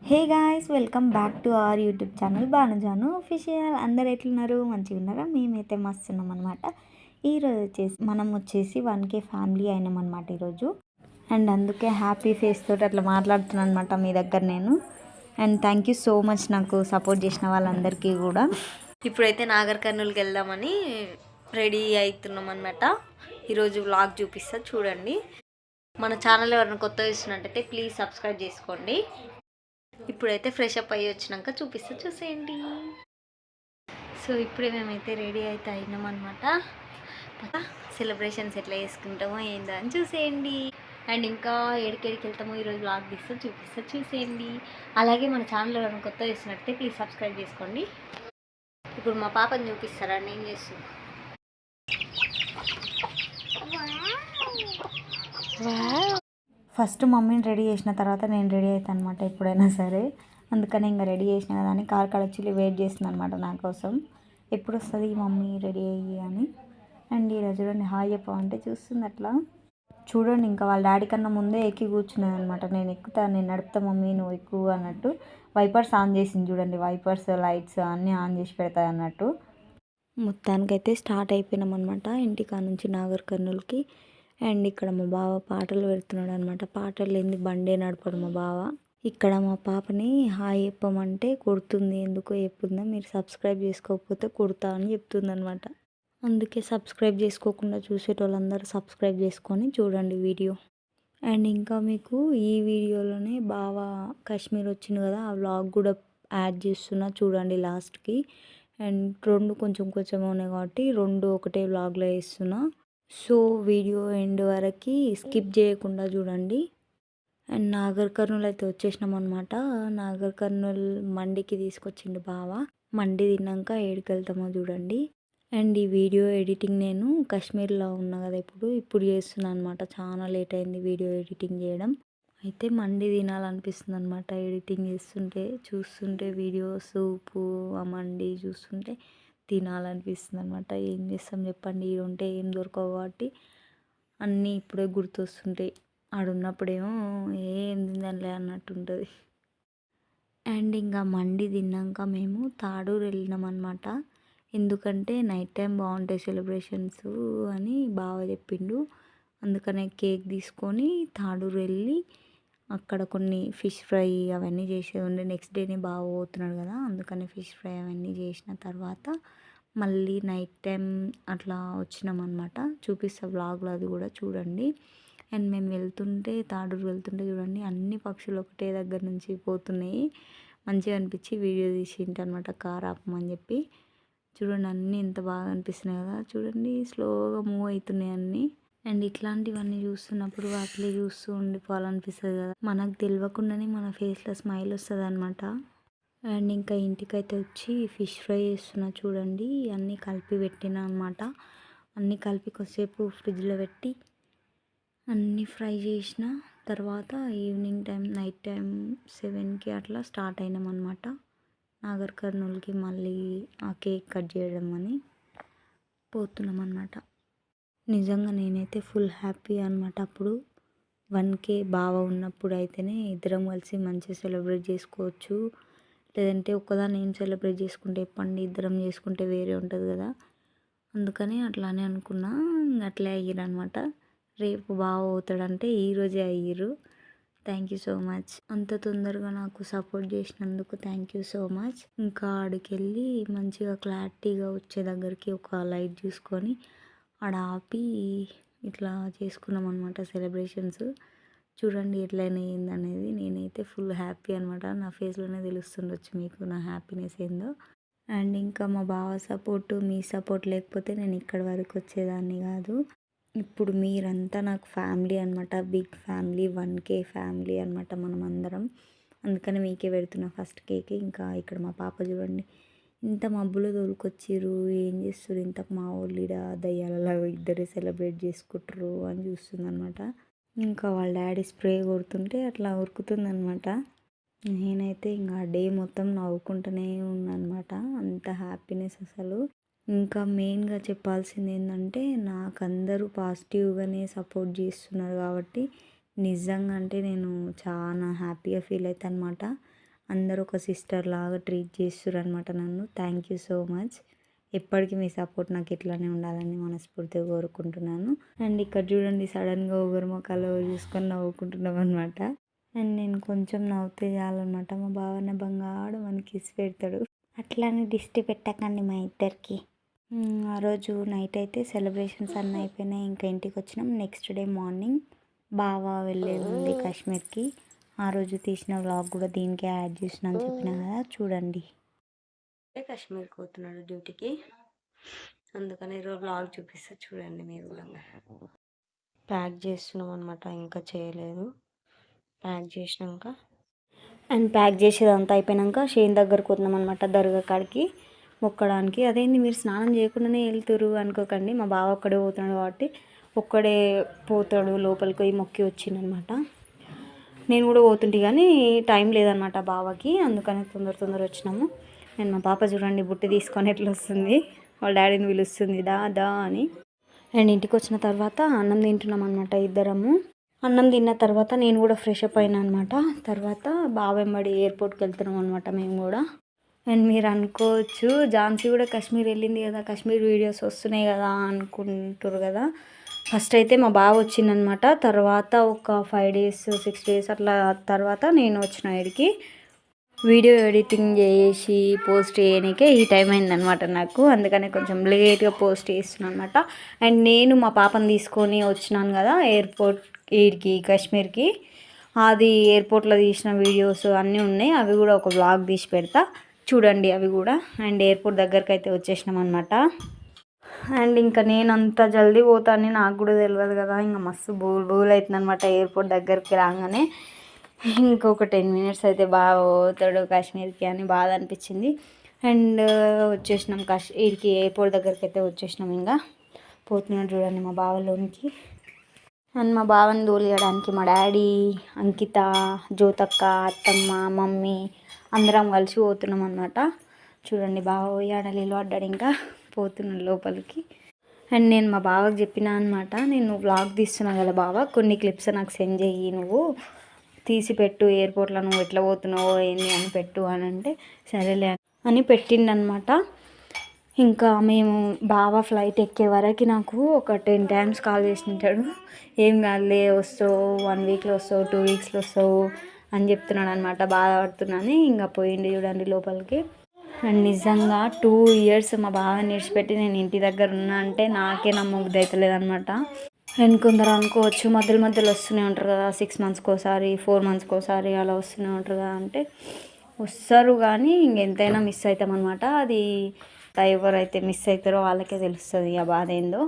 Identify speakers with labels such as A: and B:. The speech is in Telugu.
A: Hey guys, welcome back to our YouTube channel Bhanujanu official. అందరు ఎట్లున్నారు? మంచిగా ఉన్నారా? మేమైతే మస్తు ఉన్నాం అనమాట. ఈరోజు వచ్చేసి 1K ఫ్యామిలీ అయినాం అనమాట ఈరోజు. అండ్ అందుకే హ్యాపీ ఫేస్ తోటి అట్లా మాట్లాడుతున్నాను అనమాట మీ దగ్గర నేను. And thank you so much నాకు సపోర్ట్ చేసిన వాళ్ళందరికీ కూడా. ఇప్పుడైతే నాగర్ కర్నూలుకి వెళ్దామని రెడీ అవుతున్నాం అనమాట. ఈరోజు వ్లాగ్ చూపిస్తా చూడండి. మన ఛానల్ ఎవరైనా కొత్త చూస్తున్నట్టయితే ప్లీజ్ సబ్స్క్రైబ్ చేసుకోండి. ఇప్పుడైతే ఫ్రెష్ అప్ అయ్యి వచ్చినాక చూసేయండి. సో ఇప్పుడే మేమైతే రెడీ అయితే అయినాం అనమాట. సెలబ్రేషన్స్ ఎట్లా చేసుకుంటామో ఏందో అని చూసేయండి. అండ్ ఇంకా ఏడికేడికి వెళ్తామో ఈరోజు బ్లాగ్ చూసేయండి. అలాగే మన ఛానల్ ఎవరైనా కొత్త చేసినట్టే ప్లీజ్ సబ్స్క్రైబ్ చేసుకోండి. ఇప్పుడు మా పాపని చూపిస్తారా నేను చేస్తున్నా. ఫస్ట్ మమ్మీని రెడీ చేసిన తర్వాత నేను రెడీ అవుతాను అనమాట ఎప్పుడైనా సరే. అందుకని ఇంకా రెడీ చేసిన కదా అని కార్ కాడ వచ్చి వెయిట్ చేస్తుంది అనమాట నా కోసం. ఎప్పుడు వస్తుంది మమ్మీ రెడీ అయ్యి అని. అండ్ ఈరోజు చూడండి హాయ్ చెప్పమంటే చూస్తుంది అట్లా. చూడండి ఇంకా వాళ్ళ డాడీ కన్నా ముందే ఎక్కి కూర్చున్నది అనమాట. నేను ఎక్కుతాను, నేను నడుపుతా మమ్మీ నువ్వు ఎక్కువ అన్నట్టు. వైపర్స్ ఆన్ చేసింది చూడండి, వైపర్స్ లైట్స్ అన్నీ ఆన్ చేసి పెడతాయి అన్నట్టు. మొత్తానికైతే స్టార్ట్ అయిపోయినాం అనమాట ఇంటికా నుంచి నాగర్ కర్నూలుకి. అండ్ ఇక్కడ మా బావ పాటలు పెడుతున్నాడు అనమాట. పాటలు లేని బండే నడపడు మా బావ. ఇక్కడ మా పాపని హాయ్ చెప్పమంటే కొడుతుంది. ఎందుకో చెప్పుందా, మీరు సబ్స్క్రైబ్ చేసుకోకపోతే కొడతా అని చెప్తుంది అనమాట. అందుకే సబ్స్క్రైబ్ చేసుకోకుండా చూసేటోళ్ళందరూ సబ్స్క్రైబ్ చేసుకొని చూడండి వీడియో. అండ్ ఇంకా మీకు ఈ వీడియోలోనే బావ కాశ్మీర్ వచ్చింది కదా, ఆ వ్లాగ్ కూడా యాడ్ చేస్తున్నా చూడండి లాస్ట్కి. అండ్ రెండు కొంచెం కొంచెం ఉన్నాయి కాబట్టి రెండు ఒకటే వ్లాగ్లో వేస్తున్నా. సో వీడియో ఎండ్ వరకు స్కిప్ చేయకుండా చూడండి. అండ్ నాగర్ కర్నూలు అయితే వచ్చేసినాం అనమాట. నాగర్ కర్నూల్ మండికి తీసుకొచ్చిండు బావ. మండి తిన్నాక ఏడికి వెళ్తామో చూడండి. అండ్ ఈ వీడియో ఎడిటింగ్ నేను కాశ్మీర్లో ఉన్నా కదా ఇప్పుడు చేస్తున్నాను అనమాట. చాలా లేట్ అయింది వీడియో ఎడిటింగ్ చేయడం. అయితే మండి తినాలనిపిస్తుంది అనమాట ఎడిటింగ్ చేస్తుంటే. చూస్తుంటే వీడియో సూపు ఆ మండి చూస్తుంటే తినాలనిపిస్తుంది అనమాట. ఏం చేస్తాం చెప్పండి, ఇది ఉంటే ఏం దొరకవు కాబట్టి అన్నీ ఇప్పుడే గుర్తొస్తుంటాయి. ఆడున్నప్పుడేమో ఏం తిందాంలే అన్నట్టు ఉంటుంది. అండ్ ఇంకా మండి తిన్నాక మేము తాడూరు వెళ్ళినాం అనమాట. ఎందుకంటే నైట్ టైం బాగుంటాయి సెలబ్రేషన్స్ అని బావ చెప్పిండు. అందుకనే కేక్ తీసుకొని తాడూరు వెళ్ళి అక్కడ కొన్ని ఫిష్ ఫ్రై అవన్నీ చేసేది ఉండే. నెక్స్ట్ డేనే బాగా పోతున్నాడు కదా, అందుకని ఫిష్ ఫ్రై అవన్నీ చేసిన తర్వాత మళ్ళీ నైట్ టైం అట్లా వచ్చినాం అనమాట. చూపిస్తా వ్లాగ్లో అది కూడా చూడండి. అండ్ మేము తాడూరు వెళ్తుంటే చూడండి అన్ని పక్షులు ఒకటే దగ్గర నుంచి పోతున్నాయి. మంచిగా అనిపించి వీడియో తీసింట అనమాట కార్ ఆపమని చెప్పి. చూడండి అన్నీ ఎంత బాగా అనిపిస్తున్నాయి కదా, చూడండి స్లోగా మూవ్ అవుతున్నాయి అన్నీ. అండ్ ఇట్లాంటివన్నీ చూస్తున్నప్పుడు వాటిని చూస్తూ ఉండిపోవాలనిపిస్తుంది కదా, మనకు తెలియకుండానే మన ఫేస్లో స్మైల్ వస్తుంది అనమాట. అండ్ ఇంకా ఇంటికైతే వచ్చి ఫిష్ ఫ్రై చేస్తున్నా చూడండి. అన్నీ కలిపి పెట్టినా అనమాట. అన్నీ కలిపి కొద్దిసేపు ఫ్రిడ్జ్లో పెట్టి అన్నీ ఫ్రై చేసిన తర్వాత ఈవినింగ్ టైం నైట్ టైం 7కి అట్లా స్టార్ట్ అయినాం అనమాట నాగర్ కర్నూలుకి. మళ్ళీ ఆ కేక్ కట్ చేయడం అని పోతున్నాం అనమాట. నిజంగా నేనైతే ఫుల్ హ్యాపీ అనమాట. అప్పుడు 1K బావ ఉన్నప్పుడు అయితేనే ఇద్దరం కలిసి మంచిగా సెలబ్రేట్ చేసుకోవచ్చు. లేదంటే ఒక్కదాన్ని ఏం సెలబ్రేట్ చేసుకుంటే చెప్పండి, ఇద్దరం చేసుకుంటే వేరే ఉంటుంది కదా. అందుకని అట్లానే అనుకున్నా, అట్లే అయ్యారు అనమాట. రేపు బావ అవుతాడంటే ఈరోజే అయ్యారు. Thank you so much. అంత తొందరగా నాకు సపోర్ట్ చేసినందుకు థ్యాంక్ యూ సో మచ్. ఇంకా ఆడికి వెళ్ళి మంచిగా క్లారిటీగా వచ్చే దగ్గరికి ఒక లైట్ చూసుకొని ఆడ ఆపి ఇట్లా చేసుకున్నాం అనమాట సెలబ్రేషన్స్. చూడండి ఎట్లయినా ఏందనేది. నేనైతే ఫుల్ హ్యాపీ అనమాట. నా ఫేస్లోనే తెలుస్తుండొచ్చు మీకు నా హ్యాపీనెస్ ఏందో. అండ్ ఇంకా మా బావ సపోర్టు మీ సపోర్ట్ లేకపోతే నేను ఇక్కడి వరకు వచ్చేదాన్ని కాదు. ఇప్పుడు మీరంతా నాకు ఫ్యామిలీ అనమాట, బిగ్ ఫ్యామిలీ, 1K ఫ్యామిలీ అనమాట మనం అందరం. అందుకని మీకే పెడుతున్నా ఫస్ట్ కేక్. ఇంకా ఇక్కడ మా పాప చూడండి ఇంత మబ్బులో తోలుకొచ్చిర్రు, ఏం చేస్తారు ఇంతకు మా వాళ్ళు ఈడ దయ్యాలలో ఇద్దరే సెలబ్రేట్ చేసుకుంటారు అని చూస్తుందనమాట. ఇంకా వాళ్ళ డాడీ స్ప్రే కొడుతుంటే అట్లా ఉరుకుతుందనమాట. నేనైతే ఇంకా డే మొత్తం నవ్వుకుంటూనే ఉన్నానమాట. అంత హ్యాపీనెస్ అసలు. ఇంకా మెయిన్గా చెప్పాల్సింది ఏంటంటే నాకు అందరూ పాజిటివ్గానే సపోర్ట్ చేస్తున్నారు కాబట్టి నిజంగా అంటే నేను చాలా హ్యాపీగా ఫీల్ అవుతాను అనమాట. అందరూ ఒక సిస్టర్ లాగా ట్రీట్ చేస్తారు అనమాట నన్ను. Thank you so much. ఎప్పటికీ మీ సపోర్ట్ నాకు ఇట్లానే ఉండాలని మనస్ఫూర్తిగా కోరుకుంటున్నాను. అండ్ ఇక్కడ చూడండి సడన్గా ఒకరి మొక్కలు చూసుకొని నవ్వుకుంటున్నాం అనమాట. అండ్ నేను కొంచెం నవ్వుతే చాలన్నమాట మా బావన్న బంగాడు మనకి కిస్ పెడతాడు. అట్లానే దిష్టి పెట్టకండి మా ఇద్దరికి. ఆ రోజు నైట్ అయితే సెలబ్రేషన్స్ అన్నీ అయిపోయినాయి. ఇంకా ఇంటికి వచ్చినాం. నెక్స్ట్ డే మార్నింగ్ బావ వెళ్ళేది ఉంది కాశ్మీర్కి. ఆ రోజు తీసిన వ్లాగ్ కూడా దీనికే యాడ్ చేసినాను చెప్పినా కదా, చూడండి. కాశ్మీర్కి పోతున్నాడు డ్యూటీకి, అందుకని ఈరోజు వ్లాగ్ చూపిస్తే చూడండి మీరు కూడా. ప్యాక్ చేస్తున్నాం అనమాట, ఇంకా చేయలేదు. ప్యాక్ చేసినాక అండ్ ప్యాక్ చేసేదంతా అయిపోయాక షేన్ దగ్గరకు పోతున్నాం అనమాట, దర్గా కాడికి మొక్కడానికి. అదేంది మీరు స్నానం చేయకుండానే వెళ్తురు అనుకోకండి, మా బావ ఒక్కడే పోతున్నాడు కాబట్టి ఒక్కడే పోతాడు లోపలికి పోయి మొక్కి వచ్చిందనమాట. నేను కూడా పోతుంటే కానీ టైం లేదనమాట బావకి, అందుకని తొందర వచ్చినాము. నేను మా పాప చూడండి బుట్టి తీసుకొని ఎట్లా వస్తుంది, వాళ్ళ డాడీని పిలుస్తుంది దా దా అని. అండ్ ఇంటికి వచ్చిన తర్వాత అన్నం తింటున్నాం అనమాట ఇద్దరము. అన్నం తిన్న తర్వాత నేను కూడా ఫ్రెష్ అప్ అయినా అనమాట. తర్వాత బావెంబడి ఎయిర్పోర్ట్కి వెళ్తున్నాం అనమాట మేము కూడా. అండ్ మీరు అనుకోవచ్చు ఝాన్సీ కూడా కాశ్మీర్ వెళ్ళింది కదా, కాశ్మీర్ వీడియోస్ వస్తున్నాయి కదా అనుకుంటారు కదా. ఫస్ట్ అయితే మా బావ వచ్చిందనమాట, తర్వాత ఒక 5 days 6 days అట్లా తర్వాత నేను వచ్చిన ఇక్కడికి. వీడియో ఎడిటింగ్ చేసి పోస్ట్ చేయడానికే ఈ టైం అయిందనమాట నాకు, అందుకని కొంచెం లేట్గా పోస్ట్ చేస్తున్నాను అనమాట. అండ్ నేను మా పాపని తీసుకొని వచ్చినాను కదా ఎయిర్పోర్ట్ వీడికి కాశ్మీర్కి, అది ఎయిర్పోర్ట్లో తీసిన వీడియోస్ అన్నీ ఉన్నాయి, అవి కూడా ఒక వ్లాగ్ తీసి పెడతా చూడండి అవి కూడా. అండ్ ఎయిర్పోర్ట్ దగ్గరికి అయితే వచ్చేసినాం అనమాట. అండ్ ఇంకా నేను అంత జల్దీ పోతానని నాకు కూడా తెలియదు కదా, ఇంకా మస్తు బూల్ అవుతుంది అనమాట ఎయిర్పోర్ట్ దగ్గరికి రాగానే. ఇంకొక 10 minutes అయితే బాగా పోతాడు కాశ్మీర్కి అని బాధ అనిపించింది. అండ్ వచ్చేసినాం వీడికి ఎయిర్పోర్ట్ దగ్గరికి అయితే వచ్చేసినాం. ఇంకా పోతున్నాడు చూడండి మా బావలోనికి. అండ్ మా బావని తోలియడానికి మా డాడీ, అంకిత, జ్యోతక్క, అత్తమ్మ, మమ్మీ అందరం కలిసి పోతున్నాం అన్నమాట. చూడండి బావ పోయాడలీలో పడ్డాడు, ఇంకా పోతున్నాడు లోపలికి. అండ్ నేను మా బావకి చెప్పినా అనమాట, నేను వ్లాగ్ తీస్తున్నాను కదా బావ, కొన్ని క్లిప్స్ నాకు సెండ్ చెయ్యి, నువ్వు తీసి పెట్టు ఎయిర్పోర్ట్లో, నువ్వు ఎట్లా పోతున్నావో ఏంది అని పెట్టు అని అంటే సరేలే అని పెట్టిండనమాట. ఇంకా మేము బావ ఫ్లైట్ ఎక్కే వరకు నాకు ఒక 10 times కాల్ చేసింటాడు. ఏం కాదులే వస్తావు, 1 weekలో వస్తావు, 2 weeksలో వస్తావు అని చెప్తున్నాడు అనమాట. బాధపడుతున్నాను. ఇంకా పోయింది చూడండి లోపలికి. అండ్ నిజంగా 2 years మా బావని విడిచిపెట్టి నేను ఇంటి దగ్గర ఉన్నా అంటే నాకే నమ్మబుద్ధి అవుతలేదు అనమాట. అండ్ కొందరు అనుకోవచ్చు మధ్యలో వస్తూనే ఉంటారు కదా, 6 monthsకి ఒకసారి 4 monthsకి ఒకసారి అలా వస్తూనే ఉంటారు కదా అంటే, వస్తారు కానీ ఇంకెంతైనా మిస్ అవుతాం అనమాట. అది ఎవరైతే మిస్ అవుతారో వాళ్ళకే తెలుస్తుంది ఆ బాధ ఏందో.